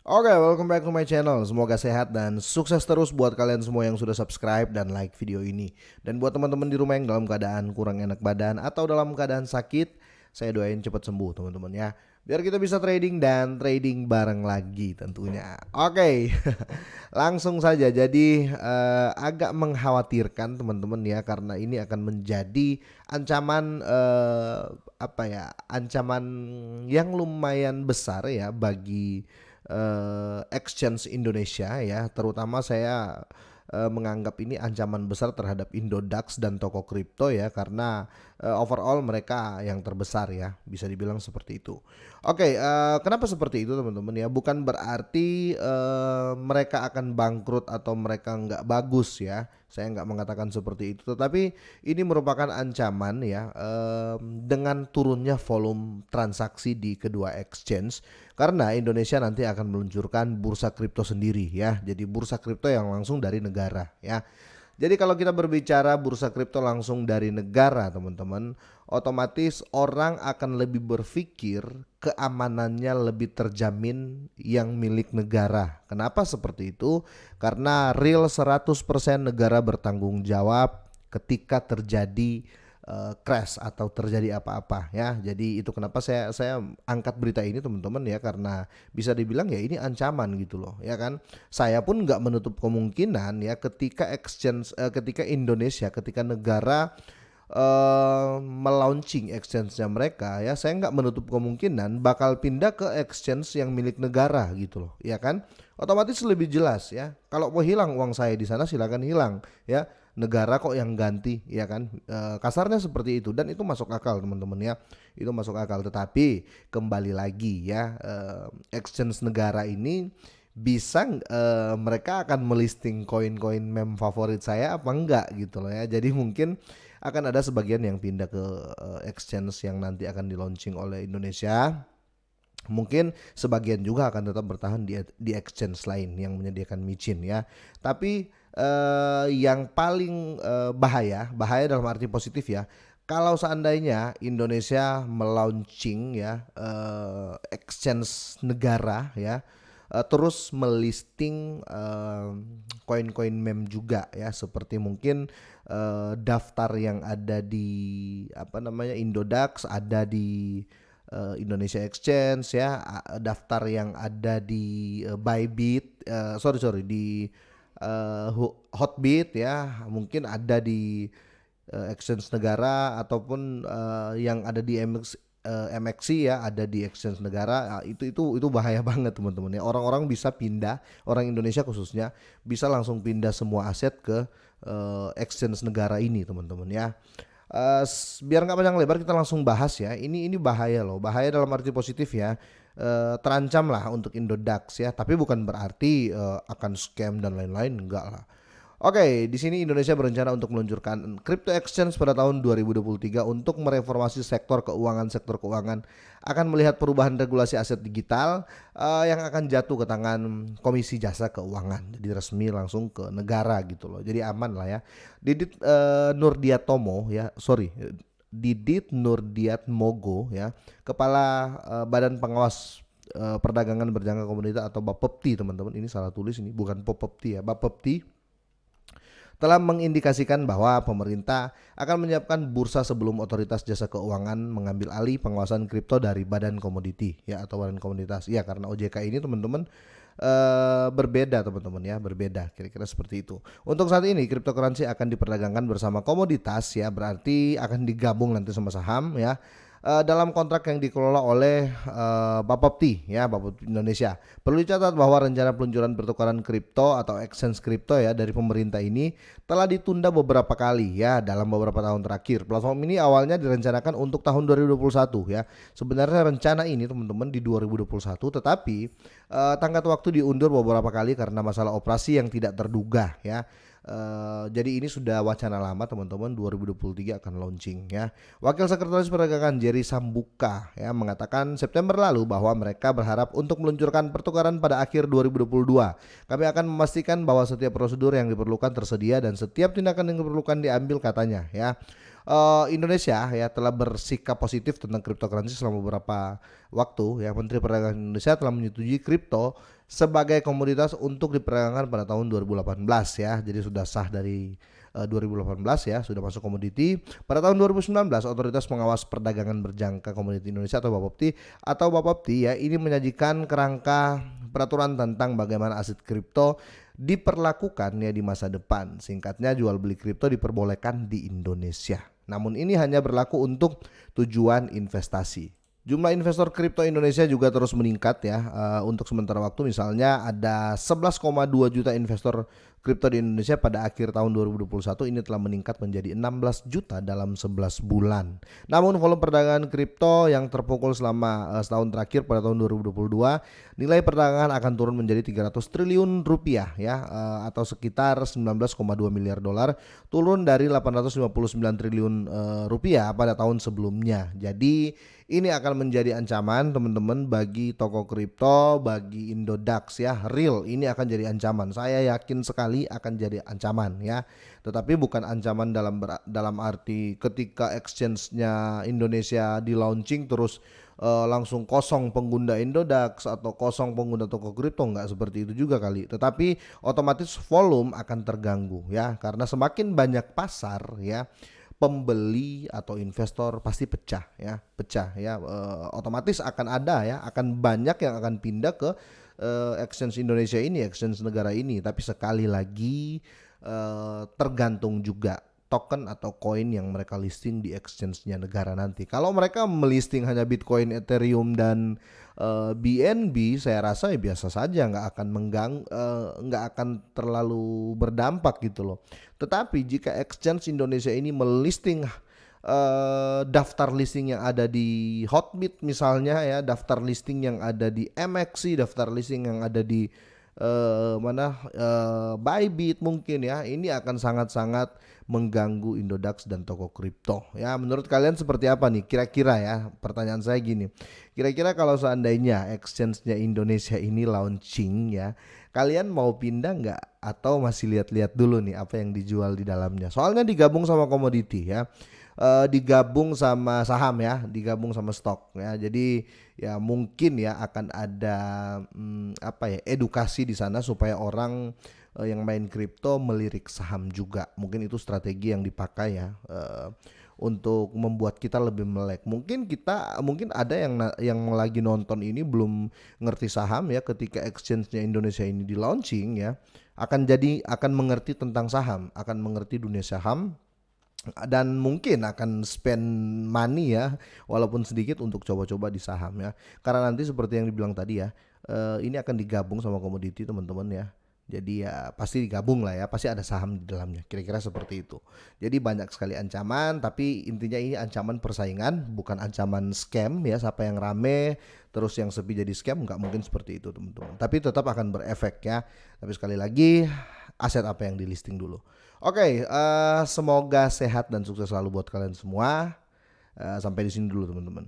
Oke, welcome back to my channel. Semoga sehat dan sukses terus buat kalian semua yang sudah subscribe dan like video ini. Dan buat teman-teman di rumah yang dalam keadaan kurang enak badan atau dalam keadaan sakit, saya doain cepat sembuh teman-teman ya. Biar kita bisa trading dan trading bareng lagi tentunya. Oke, langsung saja. Jadi agak mengkhawatirkan teman-teman ya karena ini akan menjadi ancaman apa ya? Ancaman yang lumayan besar ya bagi exchange Indonesia ya, terutama saya menganggap ini ancaman besar terhadap Indodax dan toko kripto ya karena overall mereka yang terbesar ya, bisa dibilang seperti itu. Oke, kenapa seperti itu teman-teman ya? Bukan berarti mereka akan bangkrut atau mereka nggak bagus ya. Saya nggak mengatakan seperti itu, tetapi ini merupakan ancaman ya dengan turunnya volume transaksi di kedua exchange karena Indonesia nanti akan meluncurkan bursa kripto sendiri ya. Jadi bursa kripto yang langsung dari negara ya. Jadi kalau kita berbicara bursa kripto langsung dari negara teman-teman, otomatis orang akan lebih berpikir keamanannya lebih terjamin yang milik negara. Kenapa seperti itu? Karena real 100% negara bertanggung jawab ketika terjadi crash atau terjadi apa-apa ya. Jadi itu kenapa saya angkat berita ini teman-teman ya, karena bisa dibilang ya ini ancaman gitu loh ya kan. Saya pun nggak menutup kemungkinan ya ketika ketika Indonesia, ketika negara melaunching exchange-nya mereka ya, saya nggak menutup kemungkinan bakal pindah ke exchange yang milik negara gitu loh ya kan. Otomatis lebih jelas ya, kalau mau hilang uang saya di sana silakan hilang ya, negara kok yang ganti ya kan. Kasarnya seperti itu dan itu masuk akal teman-teman ya, itu masuk akal. Tetapi kembali lagi ya, exchange negara ini bisa mereka akan melisting koin-koin meme favorit saya apa enggak gitu loh ya. Jadi mungkin akan ada sebagian yang pindah ke exchange yang nanti akan di launching oleh Indonesia. Mungkin sebagian juga akan tetap bertahan di exchange lain yang menyediakan micin ya. Tapi yang paling bahaya dalam arti positif ya, kalau seandainya Indonesia melaunching ya exchange negara ya, terus melisting koin-koin meme juga ya, seperti mungkin daftar yang ada di apa namanya Indodax, ada di Indonesia Exchange ya, daftar yang ada di Bybit, sorry di Hotbit ya, mungkin ada di exchange negara ataupun yang ada di MXC ya, ada di exchange negara. Nah, itu bahaya banget teman-teman ya. Orang-orang bisa pindah, orang Indonesia khususnya bisa langsung pindah semua aset ke exchange negara ini teman-teman ya. Biar nggak panjang lebar kita langsung bahas ya. Ini bahaya loh, bahaya dalam arti positif ya. Terancam lah untuk Indodax ya, tapi bukan berarti akan scam dan lain-lain, enggak lah. Oke, di sini Indonesia berencana untuk meluncurkan crypto exchange pada tahun 2023 untuk mereformasi sektor keuangan akan melihat perubahan regulasi aset digital yang akan jatuh ke tangan Komisi Jasa Keuangan. Jadi resmi langsung ke negara gitu loh. Jadi aman lah ya. Didit Nurdiatomo ya, sorry. Didit Nurdiatmogo ya, Kepala Badan Pengawas Perdagangan Berjangka Komoditas atau Bapepti teman-teman. Ini salah tulis, ini bukan Popepti ya, Bapepti telah mengindikasikan bahwa pemerintah akan menyiapkan bursa sebelum otoritas jasa keuangan mengambil alih pengawasan kripto dari Badan Komoditi ya, atau Badan Komoditas. Ya, karena OJK ini teman-teman berbeda teman-teman ya, berbeda kira-kira seperti itu. Untuk saat ini cryptocurrency akan diperdagangkan bersama komoditas ya, berarti akan digabung nanti sama saham ya, dalam kontrak yang dikelola oleh Bapepti ya, Bapepti Indonesia. Perlu dicatat bahwa rencana peluncuran pertukaran kripto atau exchange kripto ya dari pemerintah ini telah ditunda beberapa kali ya dalam beberapa tahun terakhir. Platform ini awalnya direncanakan untuk tahun 2021 ya. Sebenarnya rencana ini teman-teman di 2021, tetapi tenggat waktu diundur beberapa kali karena masalah operasi yang tidak terduga ya. Jadi ini sudah wacana lama teman-teman, 2023 akan launching ya. Wakil Sekretaris Perdagangan Jerry Sambuka ya mengatakan September lalu bahwa mereka berharap untuk meluncurkan pertukaran pada akhir 2022. Kami akan memastikan bahwa setiap prosedur yang diperlukan tersedia dan setiap tindakan yang diperlukan diambil katanya ya. Indonesia ya telah bersikap positif tentang cryptocurrency selama beberapa waktu ya. Menteri Perdagangan Indonesia telah menyetujui kripto sebagai komoditas untuk diperdagangkan pada tahun 2018 ya. Jadi sudah sah dari 2018 ya, sudah masuk komoditi. Pada tahun 2019 Otoritas Pengawas Perdagangan Berjangka Komoditi Indonesia atau Bapepti ya ini menyajikan kerangka peraturan tentang bagaimana aset kripto diperlakukan ya di masa depan. Singkatnya, jual beli kripto diperbolehkan di Indonesia. Namun ini hanya berlaku untuk tujuan investasi. Jumlah investor kripto Indonesia juga terus meningkat ya. Untuk sementara waktu misalnya ada 11,2 juta investor kripto di Indonesia pada akhir tahun 2021, ini telah meningkat menjadi 16 juta dalam 11 bulan. Namun volume perdagangan kripto yang terpukul selama setahun terakhir pada tahun 2022, nilai perdagangan akan turun menjadi 300 triliun rupiah ya, atau sekitar 19,2 miliar dolar, turun dari 859 triliun rupiah pada tahun sebelumnya. Jadi ini akan menjadi ancaman teman-teman bagi toko kripto, bagi Indodax ya, real ini akan jadi ancaman. Saya yakin sekali akan jadi ancaman ya. Tetapi bukan ancaman dalam arti ketika exchange-nya Indonesia di launching terus langsung kosong pengguna Indodax atau kosong pengguna toko kripto, nggak seperti itu juga kali. Tetapi otomatis volume akan terganggu ya, karena semakin banyak pasar ya, pembeli atau investor pasti pecah ya, otomatis akan ada ya, akan banyak yang akan pindah ke exchange Indonesia ini, exchange negara ini. Tapi sekali lagi tergantung juga token atau koin yang mereka listing di exchange-nya negara nanti. Kalau mereka melisting hanya Bitcoin, Ethereum dan BNB, saya rasa ya biasa saja, nggak akan terlalu berdampak gitu loh. Tetapi jika exchange Indonesia ini melisting daftar listing yang ada di Hotbit misalnya ya, daftar listing yang ada di MXC, daftar listing yang ada di Bybit mungkin ya, ini akan sangat-sangat mengganggu Indodax dan toko kripto ya. Menurut kalian seperti apa nih kira-kira ya? Pertanyaan saya gini, kira-kira kalau seandainya exchange-nya Indonesia ini launching ya, kalian mau pindah nggak atau masih lihat-lihat dulu nih apa yang dijual di dalamnya? Soalnya digabung sama komoditi ya, digabung sama saham ya, digabung sama stok ya. Jadi ya mungkin ya akan ada edukasi di sana supaya orang yang main kripto melirik saham juga. Mungkin itu strategi yang dipakai ya, untuk membuat kita lebih melek. Mungkin ada yang lagi nonton ini belum ngerti saham ya, ketika exchange-nya Indonesia ini di launching ya, akan mengerti tentang saham, akan mengerti dunia saham, dan mungkin akan spend money ya walaupun sedikit untuk coba-coba di saham ya. Karena nanti seperti yang dibilang tadi ya, ini akan digabung sama komoditi teman-teman ya. Jadi ya pasti digabung lah ya, pasti ada saham di dalamnya, kira-kira seperti itu. Jadi banyak sekali ancaman, tapi intinya ini ancaman persaingan, bukan ancaman scam ya. Siapa yang rame terus yang sepi jadi scam, nggak mungkin seperti itu teman-teman. Tapi tetap akan berefek ya. Tapi sekali lagi, aset apa yang di listing dulu. Oke, semoga sehat dan sukses selalu buat kalian semua. Sampai di sini dulu teman-teman.